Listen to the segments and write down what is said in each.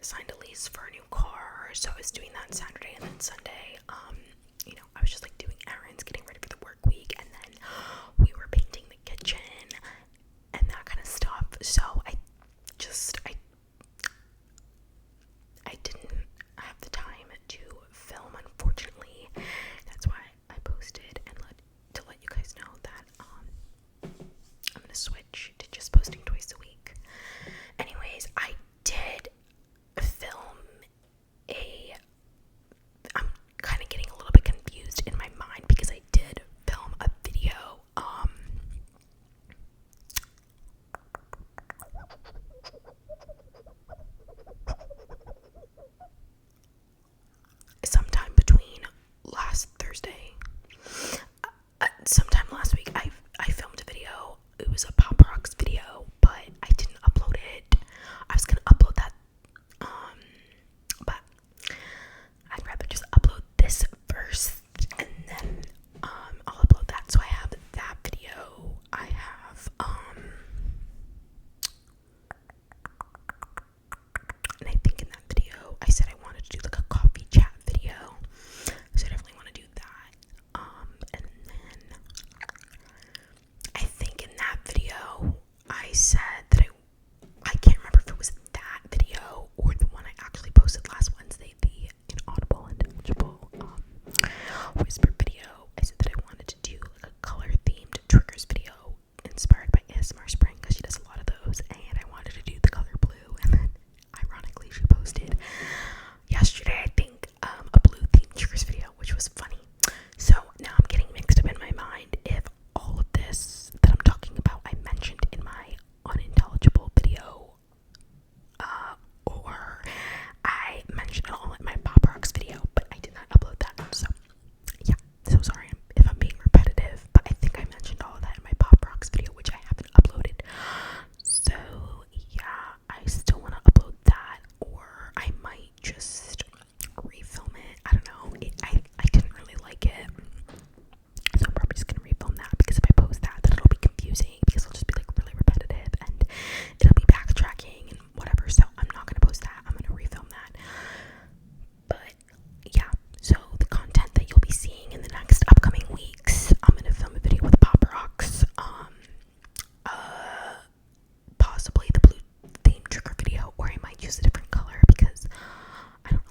signed a lease for a new car, so I was doing that Saturday, and then Sunday, I was just like doing errands, getting ready for the work week, and then we were painting the kitchen and that kind of stuff. So I didn't have the time to film, unfortunately. That's why I posted and to let you guys know that I'm gonna switch to just posting twice a week. Anyways, I did film I'm kind of getting a little bit confused in my mind because I did film a video sometime between last Thursday, sometime last week. I filmed a video. It was a Pop Rocks video, but I didn't upload it. I was gonna upload that, but I'd rather just upload this first, and then I'll upload that. So I have that video. I have and I think in that video I said I wanted to do like a coffee chat video, so I definitely want to do that. And then I think in that video I said that I can't remember if it was that video or the one I actually posted last Wednesday, the inaudible and intelligible whisper video. I said that I wanted to do like a color themed triggers video inspired by ASMR Spring, because she does a lot of those, and I wanted to do the color blue. And then ironically she posted yesterday, I think, a blue themed triggers video, which was funny. So now I'm getting mixed up in my mind if all of this that I'm talking about I mentioned in my unintelligible video, or I mentioned it all in my Pop Rocks video, but I did not upload that. So yeah, so sorry if I'm being repetitive, but I think I mentioned all of that in my Pop Rocks video, which I haven't uploaded. So yeah, I still want to upload that, or I might just refilm it. I don't know. I didn't really like it, so I'm probably just gonna refilm that, because if I post that, then it'll be confusing, because it'll just be like really repetitive and it'll be backtracking and whatever. So I'm not gonna post that. I'm gonna refilm that. But yeah, so the content that you'll be seeing in the next upcoming weeks, I'm gonna film a video with Pop Rocks, possibly the blue theme trigger video, or I might use a different color, because I don't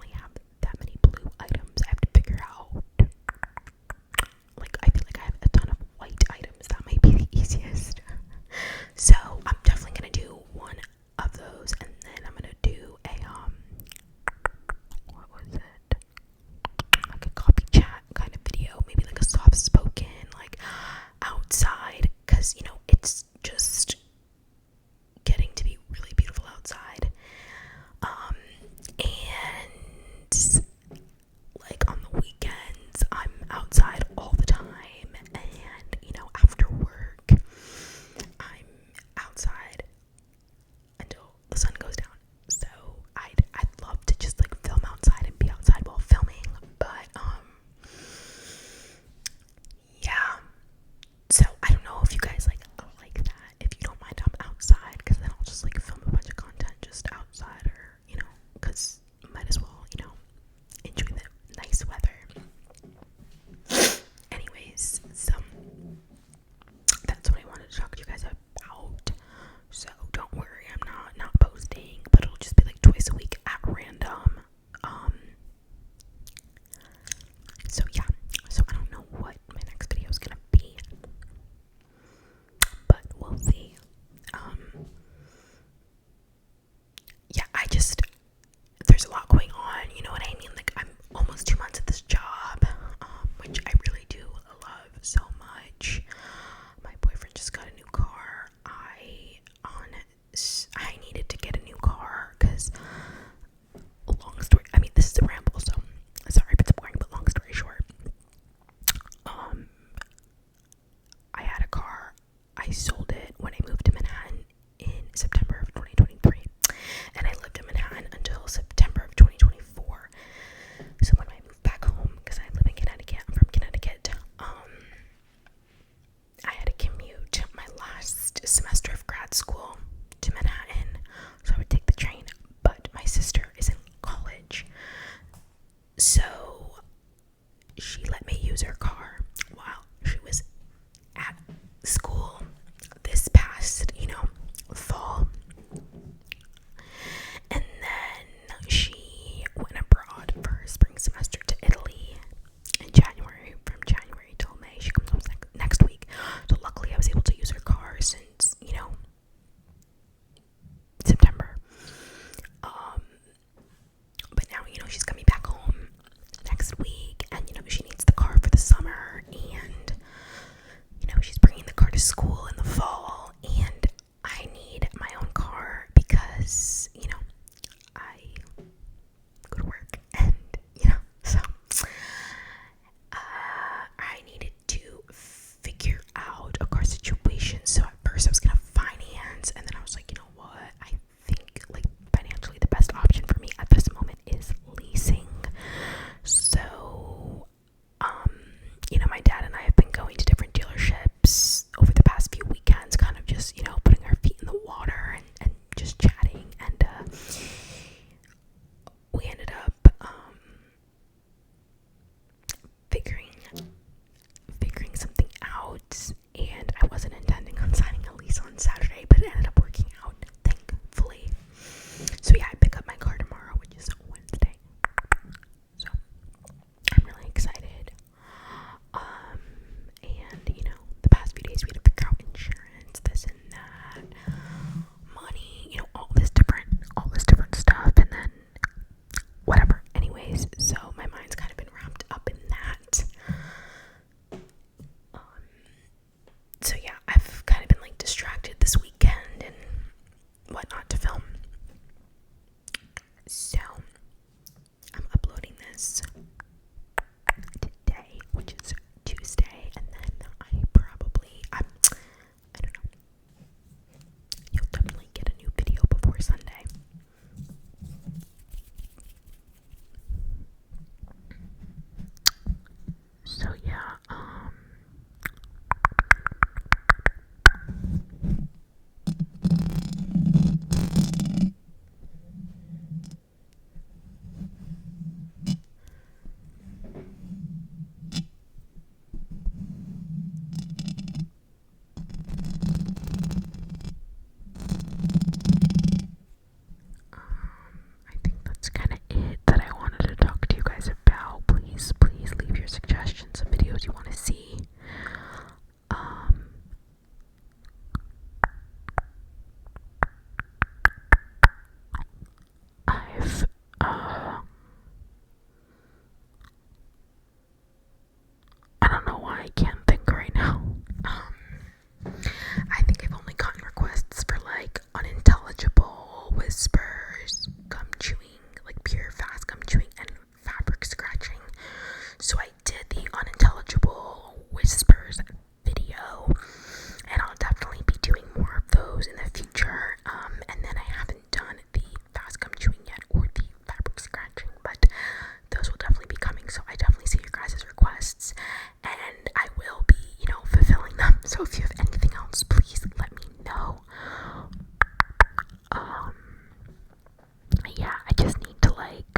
just need to like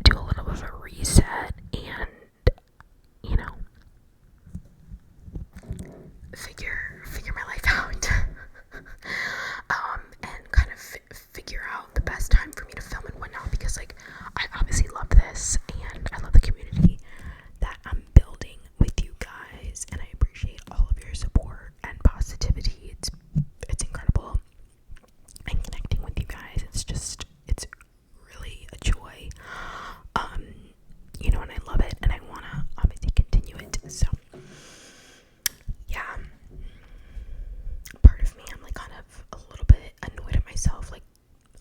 do a little bit of a reset and, you know, figure my life out. And kind of figure out the best time for me to film and whatnot, because like I obviously love this and I love the community that I'm building with you guys, and I appreciate all of your support and positivity. It's incredible, and connecting with you guys, it's really a joy. You know, and I love it, and I want to obviously continue it. So yeah, part of me, I'm like kind of a little bit annoyed at myself, like,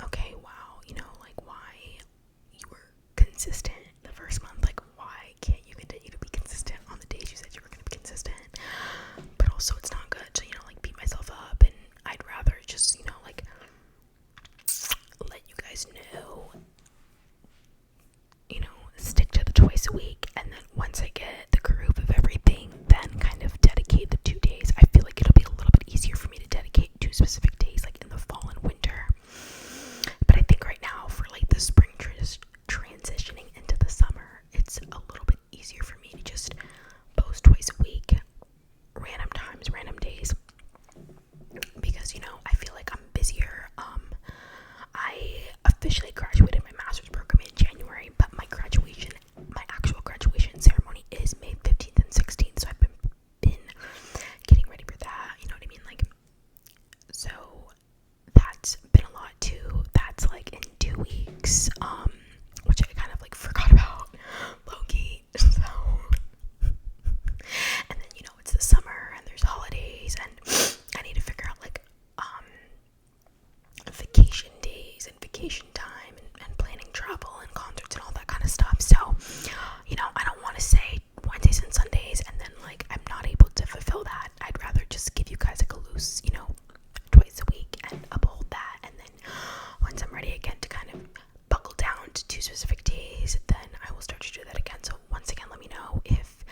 okay, wow, you know, like, why you were consistent the first month, like, why can't you continue to be consistent on the days you said you were going to be consistent? But also it's not good to, you know, like, beat myself up, and I'd rather just, you know, like, let you guys know, you know, stick to the twice a week, and then once I get the groove of everything, then kind of dedicate the 2 days. I feel like it'll be a little bit easier for me to dedicate 2 specific days, like in the fall and winter. But I think right now, for like the spring transitioning into the summer, it's a little bit easier for me to just post twice a week, random times, random days, because, you know, I feel like I'm busier. I officially graduated my master's program in January, but my actual graduation ceremony is May 15th and 16th, so I've been getting ready for that, you know what I mean, like, so that's been a lot too. That's like in 2 weeks, which I kind of like forgot about, low-key, so, and then, you know, it's the summer, and there's holidays, and I need to figure out, like, vacation days and vacation time, and planning travel and concerts and all that kind of stuff. So, you know, I don't want to say Wednesdays and Sundays and then like I'm not able to fulfill that. I'd rather just give you guys like a loose, you know, twice a week and uphold that, and then once I'm ready again to kind of buckle down to 2 specific days, then I will start to do that again. So once again, let me know if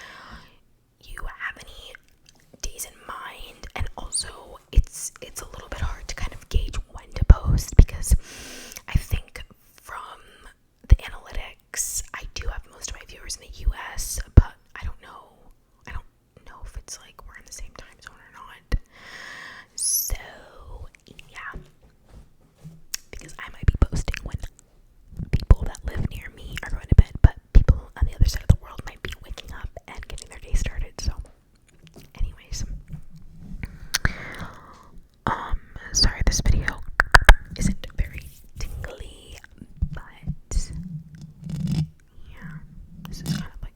you have any days in mind, and also it's a little bit hard to kind of gauge when to post, because I think from the analytics I do have most of my viewers in the US, but I don't know if it's like we're in the same time zone or not. So yeah, because I might be posting when people that live near me are going to bed, but people on the other side of the world might be waking up and getting their day started. So anyways, sorry this video isn't very tingly, but yeah, this is kind of like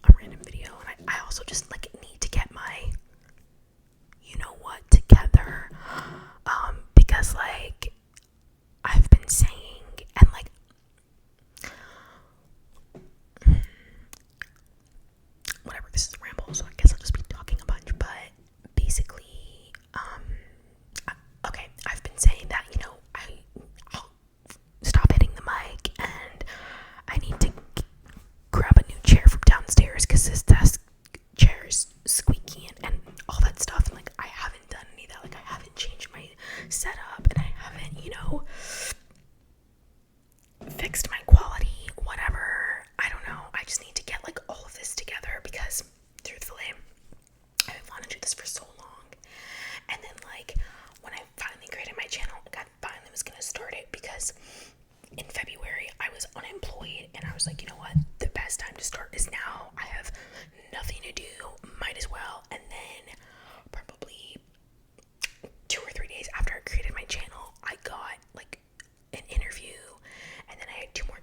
a random video, and I also just like need to get my, you know what, together, because like I've been saying, and like whatever, this is a ramble, so I guess I'll just be talking a bunch, but basically, okay, I've been saying that, you know, I'll stop hitting the mic, and I need to grab a new chair from downstairs, because this desk chair is squeaky and all that stuff, and like I haven't done any of that, like I haven't changed my setup, and I haven't, you know, fixed my quality, whatever, I don't know, I just need to get like all of this together, because truthfully, I've wanted to do this for so long, and then like when I finally created my channel, like I finally was gonna start it, because in February I was unemployed, and I was like, you know what, the best time to start is now. I have nothing to do, might as well. And then probably 2 or 3 days after I created my channel, I got like an interview, and then I had 2 more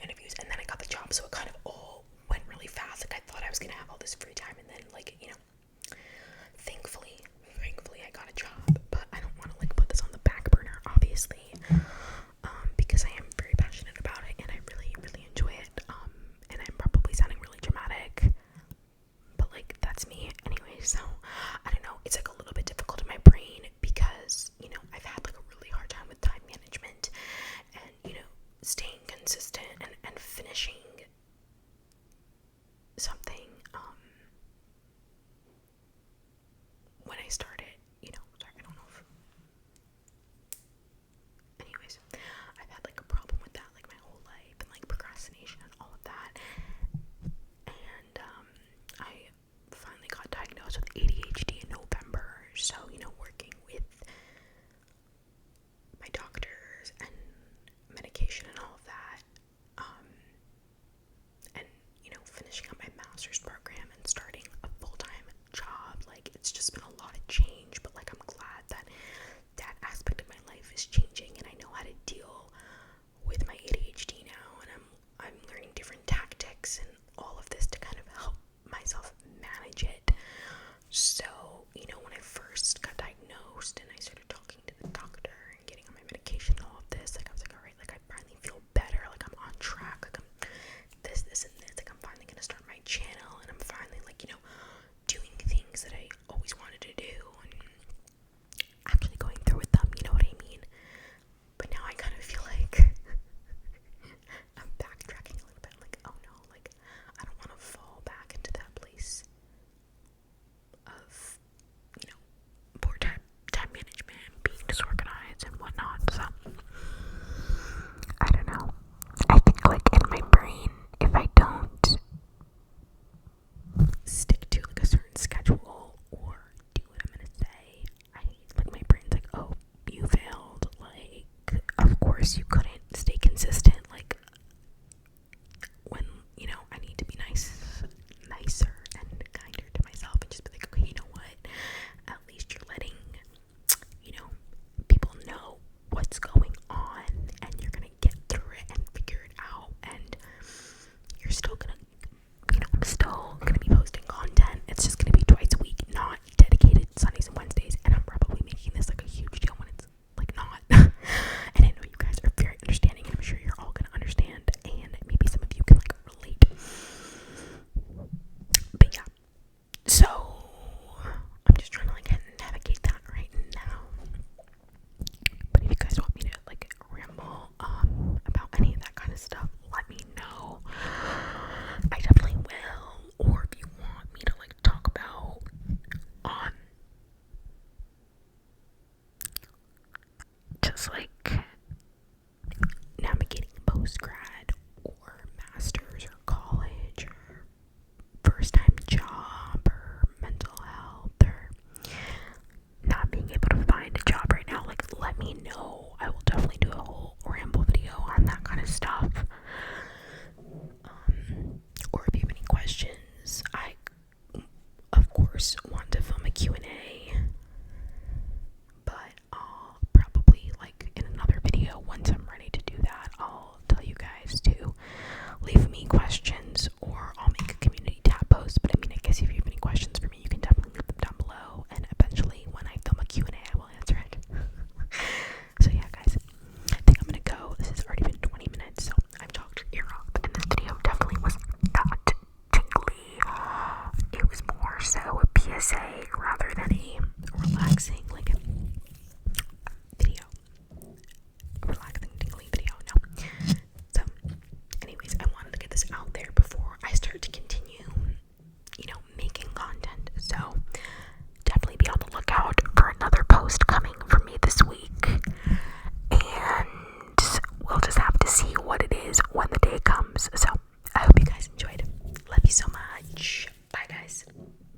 when the